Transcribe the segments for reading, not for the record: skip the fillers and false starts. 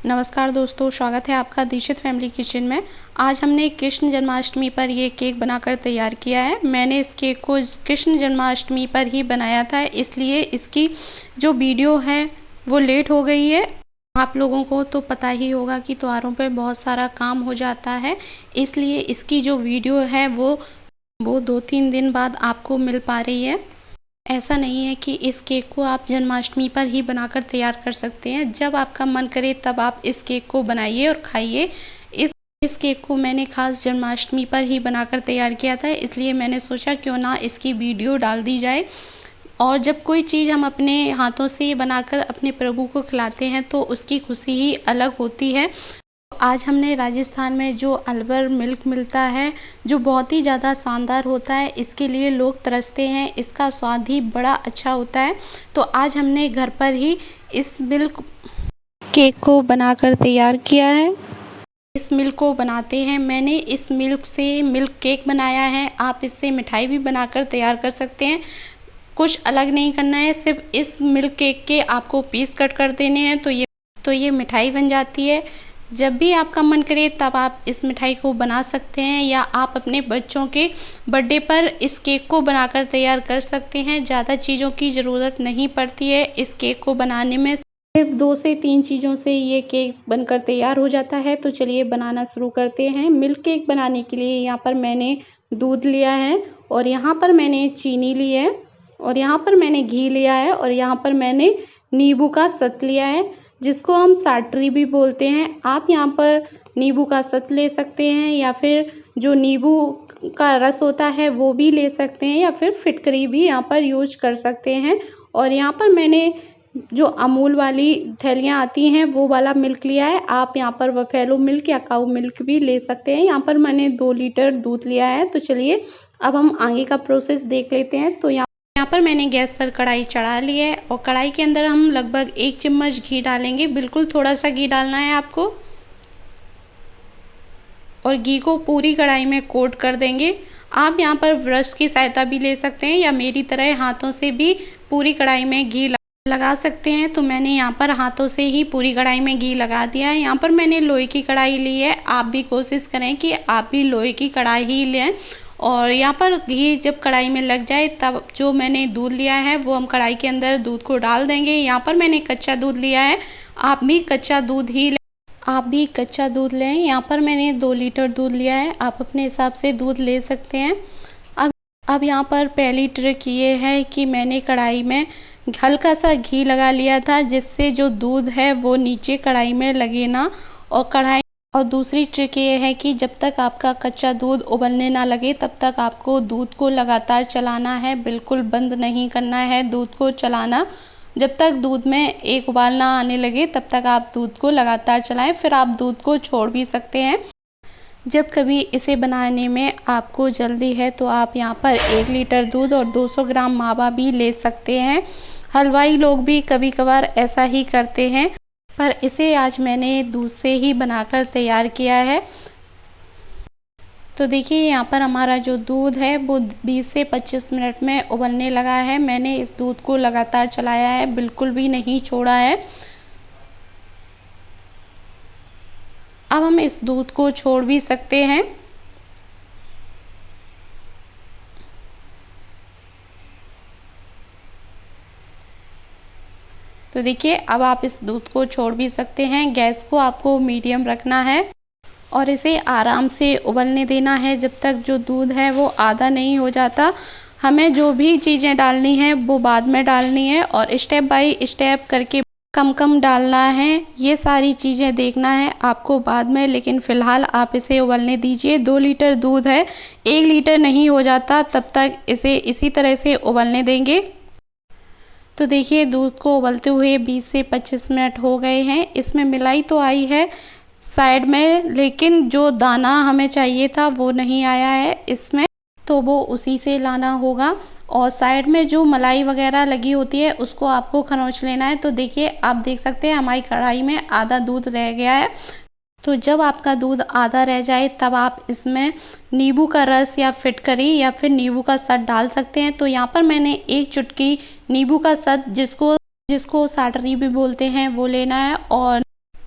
नमस्कार दोस्तों, स्वागत है आपका दीक्षित फैमिली किचन में। आज हमने कृष्ण जन्माष्टमी पर ये केक बनाकर तैयार किया है। मैंने इस केक को कृष्ण जन्माष्टमी पर ही बनाया था, इसलिए इसकी जो वीडियो है वो लेट हो गई है। आप लोगों को तो पता ही होगा कि त्योहारों पे बहुत सारा काम हो जाता है, इसलिए इसकी जो वीडियो है वो 2-3 दिन बाद आपको मिल पा रही है। ऐसा नहीं है कि इस केक को आप जन्माष्टमी पर ही बनाकर तैयार कर सकते हैं। जब आपका मन करे तब आप इस केक को बनाइए और खाइए। इस केक को मैंने खास जन्माष्टमी पर ही बनाकर तैयार किया था, इसलिए मैंने सोचा क्यों ना इसकी वीडियो डाल दी जाए। और जब कोई चीज़ हम अपने हाथों से बनाकर अपने प्रभु को खिलाते हैं तो उसकी खुशी ही अलग होती है। आज हमने राजस्थान में जो अलवर मिल्क मिलता है, जो बहुत ही ज़्यादा शानदार होता है, इसके लिए लोग तरसते हैं। इसका स्वाद ही बड़ा अच्छा होता है। तो आज हमने घर पर ही इस मिल्क केक को बनाकर तैयार किया है। इस मिल्क को बनाते हैं, मैंने इस मिल्क से मिल्क केक बनाया है। आप इससे मिठाई भी बनाकर तैयार कर सकते हैं। कुछ अलग नहीं करना है, सिर्फ इस मिल्क केक के आपको पीस कट कर देने हैं तो ये मिठाई बन जाती है। जब भी आपका मन करे तब आप इस मिठाई को बना सकते हैं, या आप अपने बच्चों के बर्थडे पर इस केक को बनाकर तैयार कर सकते हैं। ज़्यादा चीज़ों की ज़रूरत नहीं पड़ती है इस केक को बनाने में। सिर्फ 2 से 3 चीज़ों से ये केक बनकर तैयार हो जाता है। तो चलिए बनाना शुरू करते हैं। मिल्क केक बनाने के लिए यहाँ पर मैंने दूध लिया है, और यहाँ पर मैंने चीनी ली है, और यहाँ पर मैंने घी लिया है, और यहाँ पर मैंने नींबू का सत लिया है, जिसको हम साटरी भी बोलते हैं। आप यहाँ पर नींबू का सत ले सकते हैं, या फिर जो नींबू का रस होता है वो भी ले सकते हैं, या फिर फिटकरी भी यहाँ पर यूज कर सकते हैं। और यहाँ पर मैंने जो अमूल वाली थैलियाँ आती हैं वो वाला मिल्क लिया है। आप यहाँ पर बफेलो मिल्क या काऊ मिल्क भी ले सकते हैं। यहाँ पर मैंने 2 लीटर दूध लिया है। तो चलिए अब हम आगे का प्रोसेस देख लेते हैं। तो यहाँ पर मैंने गैस पर कढ़ाई चढ़ा ली है, और कढ़ाई के अंदर हम लगभग 1 चम्मच घी डालेंगे। बिल्कुल थोड़ा सा घी डालना है आपको, और घी को पूरी कढ़ाई में कोट कर देंगे। आप यहाँ पर ब्रश की सहायता भी ले सकते हैं, या मेरी तरह हाथों से भी पूरी कढ़ाई में घी लगा सकते हैं। तो मैंने यहाँ पर हाथों से ही पूरी कढ़ाई में घी लगा दिया है। यहाँ पर मैंने लोहे की कढ़ाई ली है। आप भी कोशिश करें कि आप भी लोहे की कढ़ाई ही लें। और यहाँ पर घी जब कढ़ाई में लग जाए तब जो मैंने दूध लिया है वो हम कढ़ाई के अंदर दूध को डाल देंगे। यहाँ पर मैंने कच्चा दूध लिया है, आप भी कच्चा दूध लें। यहाँ पर मैंने 2 लीटर दूध लिया है, आप अपने हिसाब से दूध ले सकते हैं। अब यहाँ पर पहली ट्रिक ये है कि मैंने कढ़ाई में हल्का सा घी लगा लिया था, जिससे जो दूध है वो नीचे कढ़ाई में लगे ना। और दूसरी ट्रिक ये है कि जब तक आपका कच्चा दूध उबलने ना लगे तब तक आपको दूध को लगातार चलाना है, बिल्कुल बंद नहीं करना है दूध को चलाना। जब तक दूध में एक उबाल ना आने लगे तब तक आप दूध को लगातार चलाएं, फिर आप दूध को छोड़ भी सकते हैं। जब कभी इसे बनाने में आपको जल्दी है तो आप यहाँ पर 1 लीटर दूध और 200 ग्राम मावा भी ले सकते हैं। हलवाई लोग भी कभी कभार ऐसा ही करते हैं, पर इसे आज मैंने दूध से ही बनाकर तैयार किया है। तो देखिए यहाँ पर हमारा जो दूध है वो 20 से 25 मिनट में उबलने लगा है। मैंने इस दूध को लगातार चलाया है, बिल्कुल भी नहीं छोड़ा है। अब हम इस दूध को छोड़ भी सकते हैं। तो देखिए अब आप इस दूध को छोड़ भी सकते हैं। गैस को आपको मीडियम रखना है और इसे आराम से उबलने देना है जब तक जो दूध है वो आधा नहीं हो जाता। हमें जो भी चीज़ें डालनी है वो बाद में डालनी है, और स्टेप बाय स्टेप करके कम कम डालना है। ये सारी चीज़ें देखना है आपको बाद में, लेकिन फ़िलहाल आप इसे उबलने दीजिए। 2 लीटर दूध है, 1 लीटर नहीं हो जाता तब तक इसे इसी तरह से उबलने देंगे। तो देखिए दूध को उबलते हुए 20 से 25 मिनट हो गए हैं। इसमें मिलाई तो आई है साइड में, लेकिन जो दाना हमें चाहिए था वो नहीं आया है इसमें, तो वो उसी से लाना होगा। और साइड में जो मलाई वगैरह लगी होती है उसको आपको खरोंच लेना है। तो देखिए आप देख सकते हैं हमारी कढ़ाई में आधा दूध रह गया है। तो जब आपका दूध आधा रह जाए तब आप इसमें नींबू का रस या फिटकरी या फिर नींबू का सत डाल सकते हैं। तो यहाँ पर मैंने 1 चुटकी नींबू का सत, जिसको साटरी भी बोलते हैं, वो लेना है, और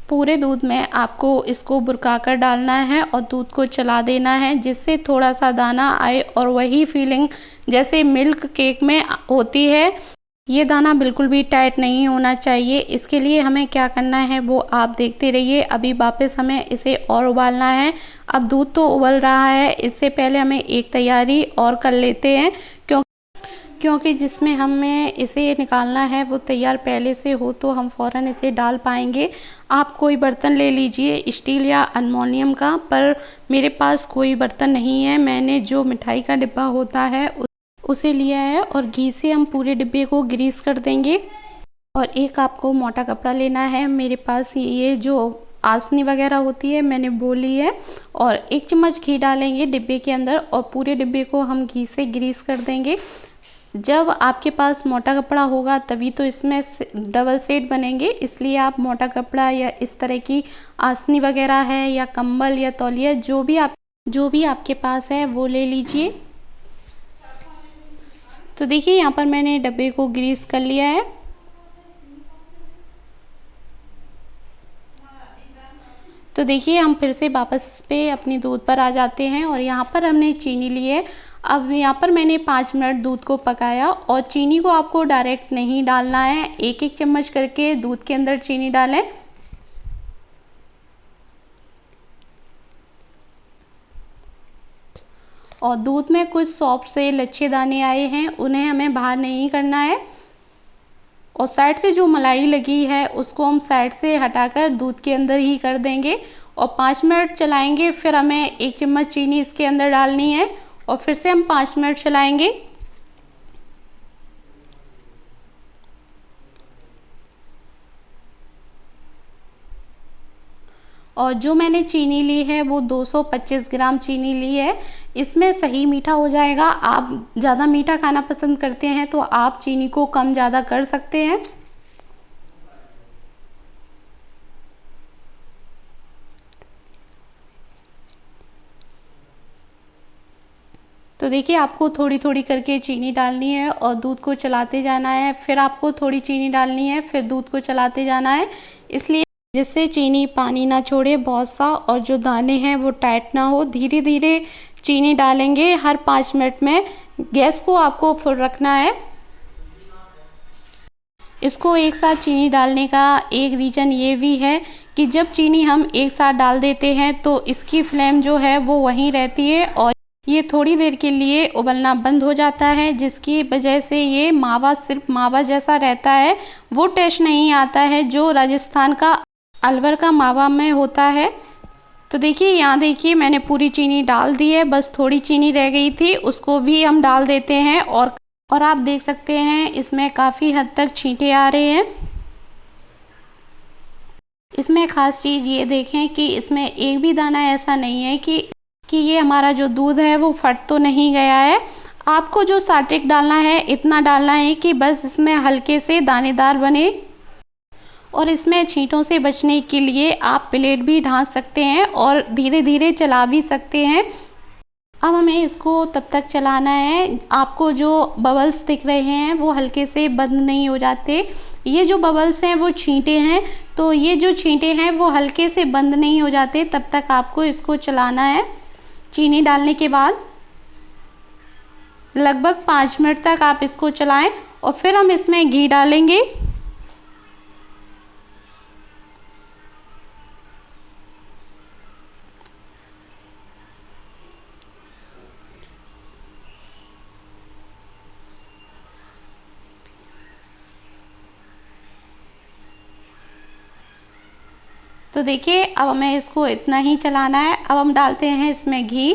पूरे दूध में आपको इसको बुरकाकर डालना है और दूध को चला देना है, जिससे थोड़ा सा दाना आए और वही फीलिंग जैसे मिल्क केक में होती है। ये दाना बिल्कुल भी टाइट नहीं होना चाहिए। इसके लिए हमें क्या करना है वो आप देखते रहिए। अभी वापस हमें इसे और उबालना है। अब दूध तो उबल रहा है, इससे पहले हमें एक तैयारी और कर लेते हैं, क्योंकि जिसमें हमें इसे निकालना है वो तैयार पहले से हो तो हम फ़ौरन इसे डाल पाएंगे। आप कोई बर्तन ले लीजिए, स्टील या एल्युमिनियम का, पर मेरे पास कोई बर्तन नहीं है। मैंने जो मिठाई का डिब्बा होता है उसे लिया है और घी से हम पूरे डिब्बे को ग्रीस कर देंगे। और एक आपको मोटा कपड़ा लेना है। मेरे पास ये जो आसनी वगैरह होती है मैंने वो ली है, और 1 चम्मच घी डालेंगे डिब्बे के अंदर और पूरे डिब्बे को हम घी से ग्रीस कर देंगे। जब आपके पास मोटा कपड़ा होगा तभी तो इसमें डबल सेट बनेंगे, इसलिए आप मोटा कपड़ा या इस तरह की आसनी वगैरह है या कंबल या तौलिया जो भी आपके पास है वो ले लीजिए। तो देखिए यहाँ पर मैंने डब्बे को ग्रीस कर लिया है। तो देखिए हम फिर से वापस पे अपनी दूध पर आ जाते हैं और यहाँ पर हमने चीनी ली है। अब यहाँ पर मैंने 5 मिनट दूध को पकाया और चीनी को आपको डायरेक्ट नहीं डालना है, एक एक चम्मच करके दूध के अंदर चीनी डालें। और दूध में कुछ सॉफ्ट से लच्छे दाने आए हैं, उन्हें हमें बाहर नहीं करना है। और साइड से जो मलाई लगी है उसको हम साइड से हटाकर दूध के अंदर ही कर देंगे और 5 मिनट चलाएंगे। फिर हमें 1 चम्मच चीनी इसके अंदर डालनी है और फिर से हम 5 मिनट चलाएंगे। और जो मैंने चीनी ली है वो 225 ग्राम चीनी ली है। इसमें सही मीठा हो जाएगा। आप ज़्यादा मीठा खाना पसंद करते हैं तो आप चीनी को कम ज़्यादा कर सकते हैं। तो देखिए आपको थोड़ी थोड़ी करके चीनी डालनी है और दूध को चलाते जाना है। फिर आपको थोड़ी चीनी डालनी है, फिर दूध को चलाते जाना है, इसलिए जिससे चीनी पानी ना छोड़े बहुत सा और जो दाने हैं वो टाइट ना हो। धीरे धीरे चीनी डालेंगे हर 5 मिनट में। गैस को आपको फुल रखना है। इसको एक साथ चीनी डालने का एक रीज़न ये भी है कि जब चीनी हम एक साथ डाल देते हैं तो इसकी फ्लेम जो है वो वहीं रहती है और ये थोड़ी देर के लिए उबलना बंद हो जाता है, जिसकी वजह से ये मावा सिर्फ मावा जैसा रहता है। वो टेस्ट नहीं आता है जो राजस्थान का अलवर का मावा में होता है। तो देखिए यहाँ देखिए मैंने पूरी चीनी डाल दी है, बस थोड़ी चीनी रह गई थी, उसको भी हम डाल देते हैं। और आप देख सकते हैं इसमें काफ़ी हद तक छींटे आ रहे हैं। इसमें ख़ास चीज़ ये देखें कि इसमें एक भी दाना ऐसा नहीं है कि ये हमारा जो दूध है वो फट तो नहीं गया है। आपको जो साटेक डालना है इतना डालना है कि बस इसमें हल्के से दानेदार बने। और इसमें छींटों से बचने के लिए आप प्लेट भी ढाँक सकते हैं और धीरे धीरे चला भी सकते हैं। अब हमें इसको तब तक चलाना है, आपको जो बबल्स दिख रहे हैं वो हल्के से बंद नहीं हो जाते। ये जो बबल्स हैं वो छींटे हैं, तो ये जो छींटे हैं वो हल्के से बंद नहीं हो जाते, तब तक आपको इसको चलाना है। चीनी डालने के बाद लगभग 5 मिनट तक आप इसको चलाएं और फिर हम इसमें घी डालेंगे। तो देखिए अब हमें इसको इतना ही चलाना है। अब हम डालते हैं इसमें घी।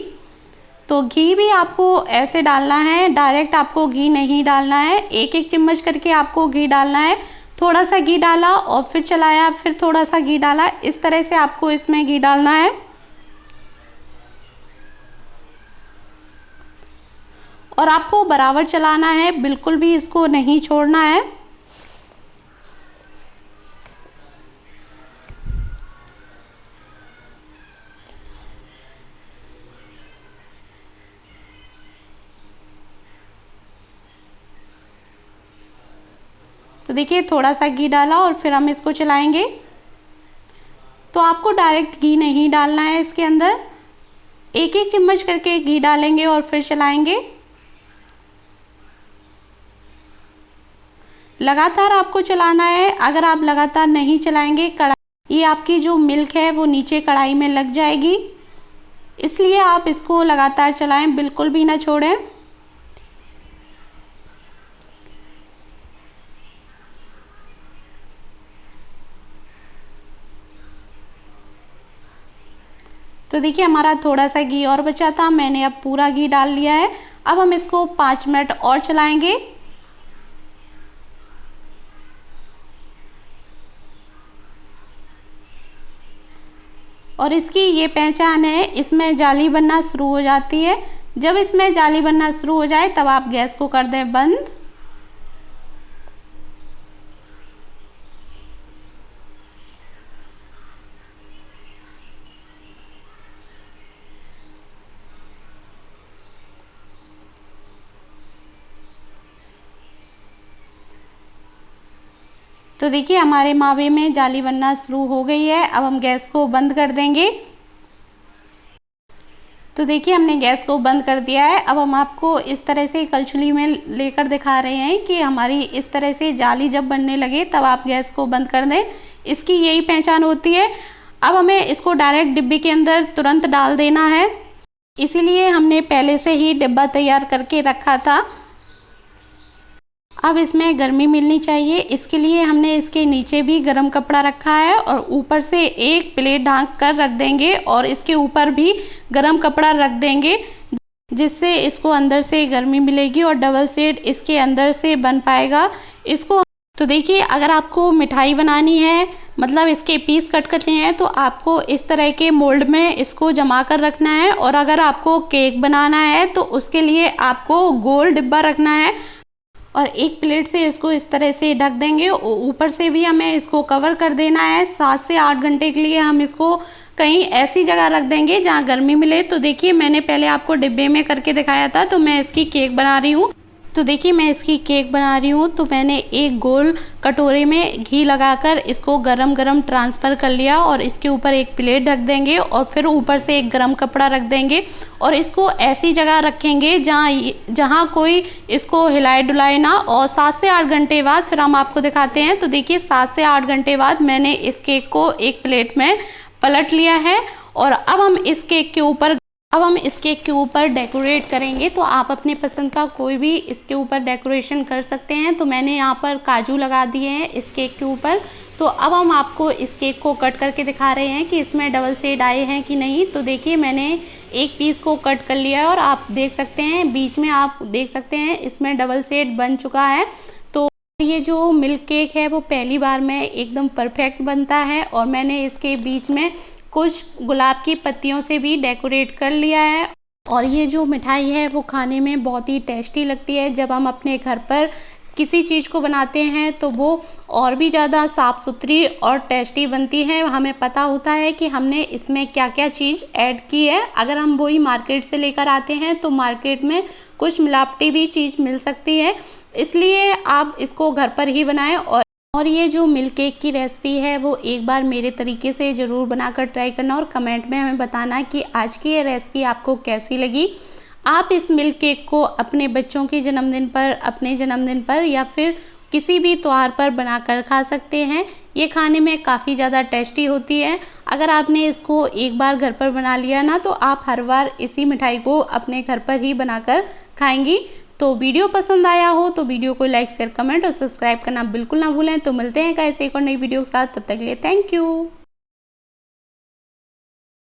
तो घी भी आपको ऐसे डालना है, डायरेक्ट आपको घी नहीं डालना है, एक एक चम्मच करके आपको घी डालना है। थोड़ा सा घी डाला और फिर चलाया, फिर थोड़ा सा घी डाला, इस तरह से आपको इसमें घी डालना है। और आपको बराबर चलाना है, बिल्कुल भी इसको नहीं छोड़ना है। तो देखिए थोड़ा सा घी डाला और फिर हम इसको चलाएंगे। तो आपको डायरेक्ट घी नहीं डालना है इसके अंदर, एक एक चम्मच करके घी डालेंगे और फिर चलाएंगे। लगातार आपको चलाना है, अगर आप लगातार नहीं चलाएंगे ये आपकी जो मिल्क है वो नीचे कढ़ाई में लग जाएगी, इसलिए आप इसको लगातार चलाएं, बिल्कुल भी ना छोड़ें। तो देखिए हमारा थोड़ा सा घी और बचा था, मैंने अब पूरा घी डाल लिया है। अब हम इसको 5 मिनट और चलाएंगे। और इसकी ये पहचान है, इसमें जाली बनना शुरू हो जाती है। जब इसमें जाली बनना शुरू हो जाए तब आप गैस को कर दें बंद। तो देखिए हमारे मावे में जाली बनना शुरू हो गई है। अब हम गैस को बंद कर देंगे। तो देखिए हमने गैस को बंद कर दिया है। अब हम आपको इस तरह से कलछुली में लेकर दिखा रहे हैं कि हमारी इस तरह से जाली जब बनने लगे तब आप गैस को बंद कर दें, इसकी यही पहचान होती है। अब हमें इसको डायरेक्ट डिब्बे के अंदर तुरंत डाल देना है, इसीलिए हमने पहले से ही डिब्बा तैयार करके रखा था। अब इसमें गर्मी मिलनी चाहिए, इसके लिए हमने इसके नीचे भी गरम कपड़ा रखा है और ऊपर से एक प्लेट ढक कर रख देंगे और इसके ऊपर भी गरम कपड़ा रख देंगे, जिससे इसको अंदर से गर्मी मिलेगी और डबल सेट इसके अंदर से बन पाएगा। इसको तो देखिए अगर आपको मिठाई बनानी है, मतलब इसके पीस कट करने हैं, तो आपको इस तरह के मोल्ड में इसको जमा कर रखना है। और अगर आपको केक बनाना है तो उसके लिए आपको गोल डिब्बा रखना है और एक प्लेट से इसको इस तरह से ढक देंगे। ऊपर से भी हमें इसको कवर कर देना है। 7 से 8 घंटे के लिए हम इसको कहीं ऐसी जगह रख देंगे जहाँ गर्मी मिले। तो देखिए मैंने पहले आपको डिब्बे में करके दिखाया था, तो मैं इसकी केक बना रही हूँ। तो देखिए मैं इसकी केक बना रही हूँ। तो मैंने एक गोल कटोरे में घी लगाकर इसको गरम गरम ट्रांसफ़र कर लिया और इसके ऊपर एक प्लेट ढक देंगे और फिर ऊपर से एक गरम कपड़ा रख देंगे और इसको ऐसी जगह रखेंगे जहाँ कोई इसको हिलाए डुलाए ना। और 7 से 8 घंटे बाद फिर हम आपको दिखाते हैं। तो देखिए 7 से 8 घंटे बाद मैंने इस केक को एक प्लेट में पलट लिया है और अब हम इस केक के ऊपर डेकोरेट करेंगे। तो आप अपने पसंद का कोई भी इसके ऊपर डेकोरेशन कर सकते हैं। तो मैंने यहाँ पर काजू लगा दिए हैं इस केक के ऊपर। तो अब हम आपको इस केक को कट करके दिखा रहे हैं कि इसमें डबल शेड आए हैं कि नहीं। तो देखिए मैंने एक पीस को कट कर लिया है और आप देख सकते हैं बीच में, आप देख सकते हैं इसमें डबल शेड बन चुका है। तो ये जो मिल्क केक है वो पहली बार में एकदम परफेक्ट बनता है और मैंने इसके बीच में कुछ गुलाब की पत्तियों से भी डेकोरेट कर लिया है। और ये जो मिठाई है वो खाने में बहुत ही टेस्टी लगती है। जब हम अपने घर पर किसी चीज़ को बनाते हैं तो वो और भी ज़्यादा साफ़ सुथरी और टेस्टी बनती है। हमें पता होता है कि हमने इसमें क्या क्या चीज़ ऐड की है। अगर हम वही मार्केट से लेकर आते हैं तो मार्केट में कुछ मिलावटी भी चीज़ मिल सकती है, इसलिए आप इसको घर पर ही बनाएं। और ये जो मिल्क केक की रेसिपी है वो एक बार मेरे तरीके से ज़रूर बनाकर ट्राई करना और कमेंट में हमें बताना कि आज की ये रेसिपी आपको कैसी लगी। आप इस मिल्क केक को अपने बच्चों के जन्मदिन पर, अपने जन्मदिन पर या फिर किसी भी त्यौहार पर बनाकर खा सकते हैं। ये खाने में काफ़ी ज़्यादा टेस्टी होती है। अगर आपने इसको एक बार घर पर बना लिया ना तो आप हर बार इसी मिठाई को अपने घर पर ही बनाकर खाएंगी। तो वीडियो पसंद आया हो तो वीडियो को लाइक शेयर कमेंट और सब्सक्राइब करना बिल्कुल ना भूलें। तो मिलते हैं कैसे एक और नई वीडियो के साथ, तब तक के लिए थैंक यू।